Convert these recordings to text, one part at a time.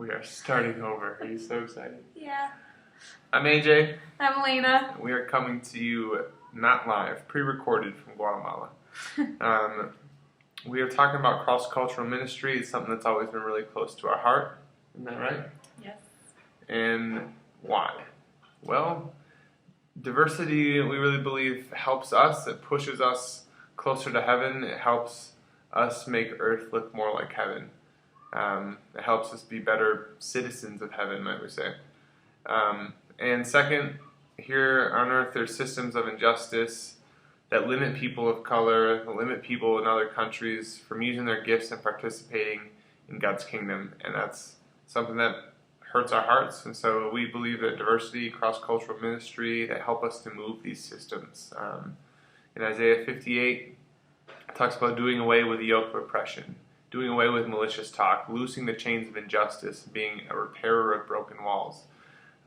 We are starting over. Are you so excited? Yeah. I'm AJ. I'm Elena. We are coming to you not live, pre-recorded from Guatemala. We are talking about cross-cultural ministry. It's something that's always been really close to our heart. Isn't that right? Yes. And why? Well, diversity, we really believe, helps us. It pushes us closer to heaven. It helps us make earth look more like heaven. It helps us be better citizens of heaven, might we say. And second, here on earth there's systems of injustice that limit people of color, that limit people in other countries from using their gifts and participating in God's kingdom. And that's something that hurts our hearts. And so we believe that diversity, cross-cultural ministry, that help us to move these systems. In Isaiah 58, it talks about doing away with the yoke of oppression, doing away with malicious talk, loosing the chains of injustice, being a repairer of broken walls.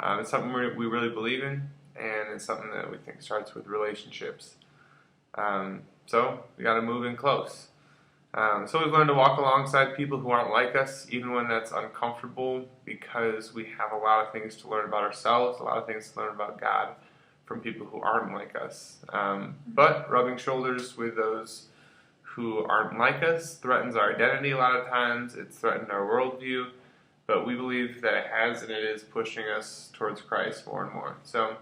It's something we really believe in, and it's something that we think starts with relationships. So we got to move in close. So we've learned to walk alongside people who aren't like us, even when that's uncomfortable, because we have a lot of things to learn about ourselves, a lot of things to learn about God from people who aren't like us. But rubbing shoulders with those who aren't like us threatens our identity a lot of times. It's threatened our worldview, but we believe that it has, and it is pushing us towards Christ more and more. So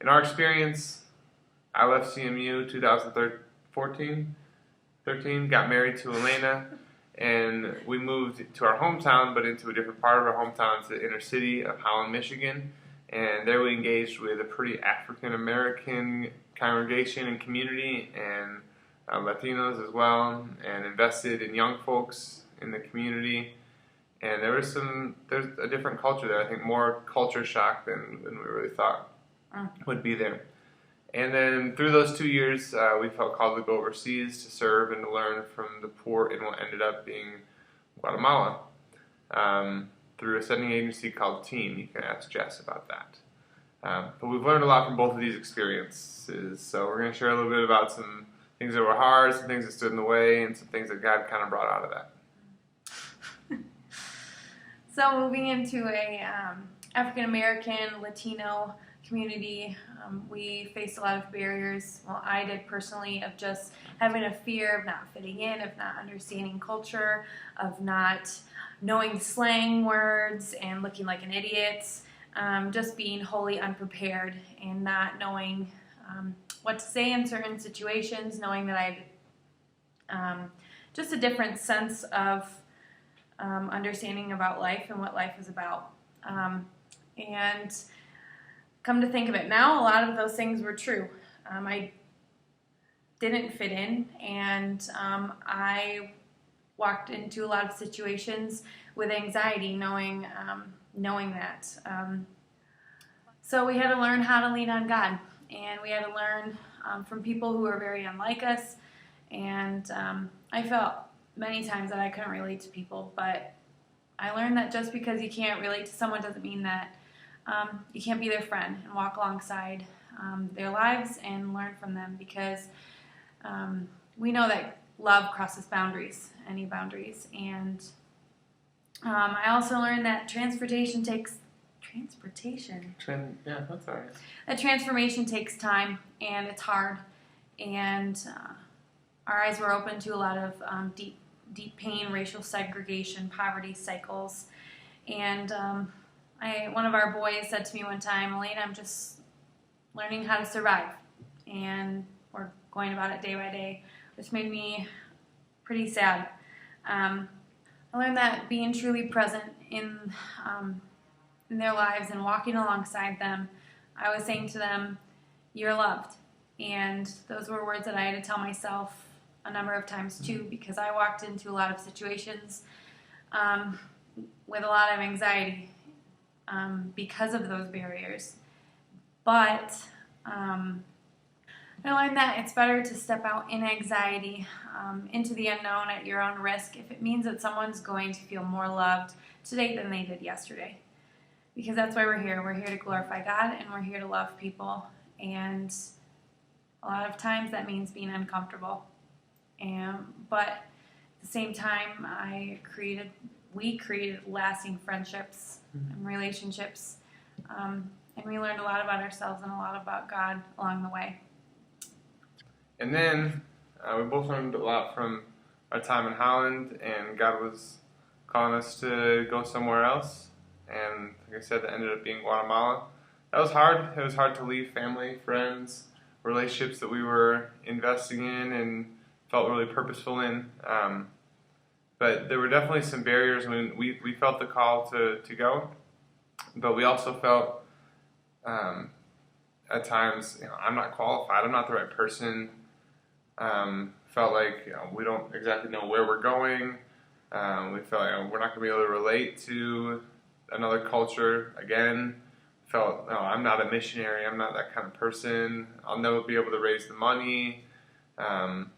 in our experience, I left CMU 2013, got married to Elena, and we moved to our hometown, but into a different part of our hometown, to the inner city of Holland, Michigan. And there we engaged with a pretty African-American congregation and community, and Latinos as well, and invested in young folks in the community. And there's a different culture there. I think more culture shock than we really thought would be there. And then through those 2 years, we felt called to go overseas to serve and to learn from the poor in what ended up being Guatemala through a sending agency called Team. You can ask Jess about that. But we've learned a lot from both of these experiences. So we're going to share a little bit about some things that were hard, some things that stood in the way, and some things that God kind of brought out of that. So moving into a African-American, Latino community, we faced a lot of barriers. Well, I did personally, of just having a fear of not fitting in, of not understanding culture, of not knowing slang words and looking like an idiot, just being wholly unprepared and not knowing what to say in certain situations, knowing that I had just a different sense of understanding about life and what life is about. And come to think of it now, a lot of those things were true. I didn't fit in, and I walked into a lot of situations with anxiety, knowing that. So we had to learn how to lean on God, and we had to learn from people who were very unlike us. And I felt many times that I couldn't relate to people, but I learned that just because you can't relate to someone doesn't mean that you can't be their friend and walk alongside their lives and learn from them, because we know that love crosses boundaries, any boundaries. And I also learned that transformation. Yeah, that's all right. That transformation takes time, and it's hard. And our eyes were open to a lot of deep pain, racial segregation, poverty cycles. And one of our boys said to me one time, Elena, I'm just learning how to survive. And we're going about it day by day, which made me pretty sad. I learned that being truly present in their lives and walking alongside them, I was saying to them, you're loved. And those were words that I had to tell myself a number of times too, because I walked into a lot of situations with a lot of anxiety because of those barriers. But I learned that it's better to step out in anxiety into the unknown at your own risk if it means that someone's going to feel more loved today than they did yesterday. Because that's why we're here. We're here to glorify God, and we're here to love people. And a lot of times that means being uncomfortable. But at the same time, I created we created lasting friendships and relationships. And we learned a lot about ourselves and a lot about God along the way. And then we both learned a lot from our time in Holland, and God was calling us to go somewhere else. And like I said, that ended up being Guatemala. That was hard. It was hard to leave family, friends, relationships that we were investing in and felt really purposeful in. But there were definitely some barriers when we felt the call to go. But we also felt at times, I'm not qualified. I'm not the right person. Felt like we don't exactly know where we're going. We felt like we're not going to be able to relate to another culture again. Felt, no, I'm not a missionary. I'm not that kind of person. I'll never be able to raise the money. And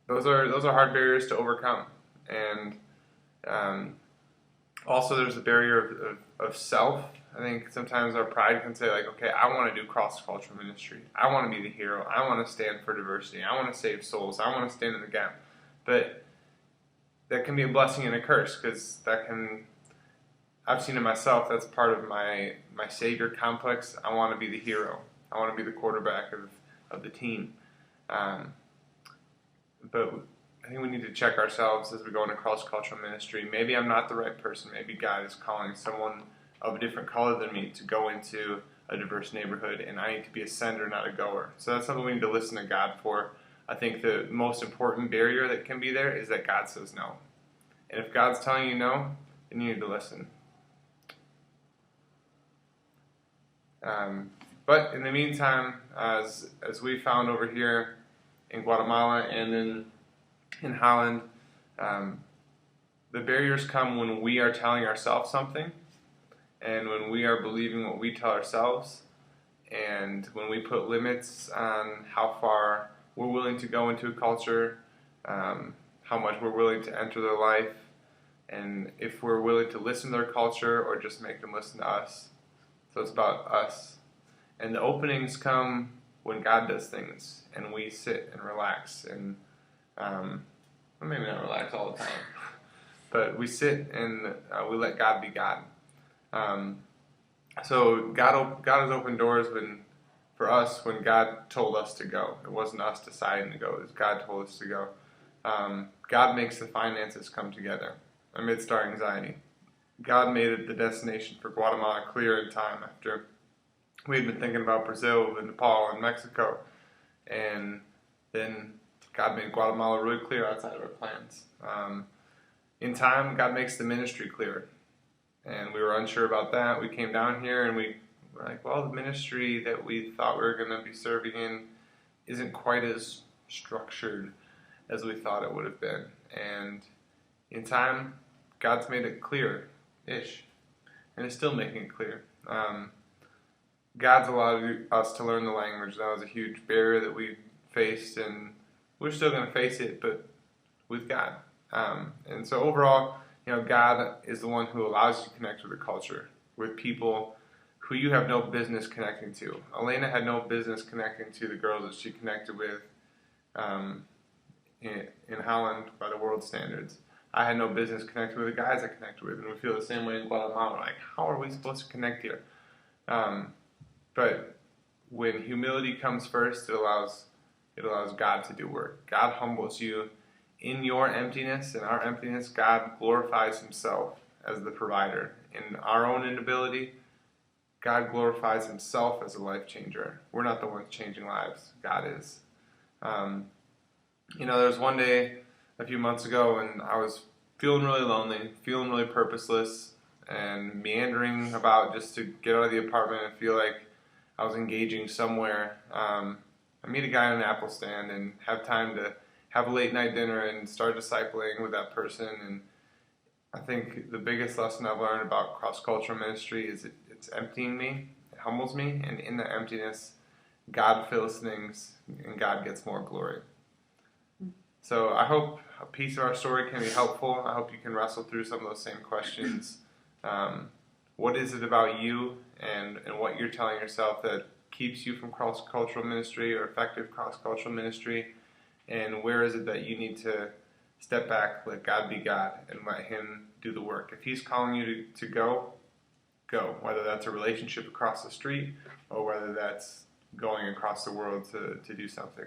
those are hard barriers to overcome. And also there's a barrier of self. I think sometimes our pride can say like, okay, I want to do cross-cultural ministry. I want to be the hero. I want to stand for diversity. I want to save souls. I want to stand in the gap. But that can be a blessing and a curse, because I've seen it myself, that's part of my savior complex. I want to be the hero. I want to be the quarterback of the team. But I think we need to check ourselves as we go into cross-cultural ministry. Maybe I'm not the right person. Maybe God is calling someone of a different color than me to go into a diverse neighborhood, and I need to be a sender, not a goer. So that's something we need to listen to God for. I think the most important barrier that can be there is that God says no. And if God's telling you no, then you need to listen. But in the meantime, as we found over here in Guatemala and in Holland, the barriers come when we are telling ourselves something, and when we are believing what we tell ourselves, and when we put limits on how far we're willing to go into a culture, how much we're willing to enter their life, and if we're willing to listen to their culture or just make them listen to us. So it's about us. And the openings come when God does things, and we sit and relax, and maybe not relax all the time, but we sit and we let God be God. So God has opened doors for us when God told us to go. It wasn't us deciding to go. It was God told us to go. God makes the finances come together amidst our anxiety. God made it the destination for Guatemala clear in time after we had been thinking about Brazil and Nepal and Mexico. And then God made Guatemala really clear outside of our plans. In time, God makes the ministry clear. And we were unsure about that. We came down here and we were like, well, the ministry that we thought we were going to be serving in isn't quite as structured as we thought it would have been. And in time, God's made it clear-ish. And it's still making it clear. God's allowed us to learn the language. That was a huge barrier that we faced, and we're still going to face it, but with God. And so overall, God is the one who allows you to connect with the culture, with people who you have no business connecting to. Elena had no business connecting to the girls that she connected with in Holland by the world standards. I had no business connecting with the guys I connected with, and we feel the same way in Guatemala. Like, how are we supposed to connect here? But when humility comes first, it allows God to do work. God humbles you. In your emptiness, in our emptiness, God glorifies himself as the provider. In our own inability, God glorifies himself as a life changer. We're not the ones changing lives. God is. There was one day a few months ago when I was feeling really lonely, feeling really purposeless, and meandering about just to get out of the apartment and feel like I was engaging somewhere. I meet a guy on an apple stand and have time to have a late night dinner and start discipling with that person. And I think the biggest lesson I've learned about cross-cultural ministry is it's emptying me, it humbles me, and in the emptiness, God fills things and God gets more glory. So I hope a piece of our story can be helpful. I hope you can wrestle through some of those same questions. What is it about you and what you're telling yourself that keeps you from cross-cultural ministry or effective cross-cultural ministry? And where is it that you need to step back, let God be God, and let Him do the work. If He's calling you to go, go. Whether that's a relationship across the street or whether that's going across the world to do something.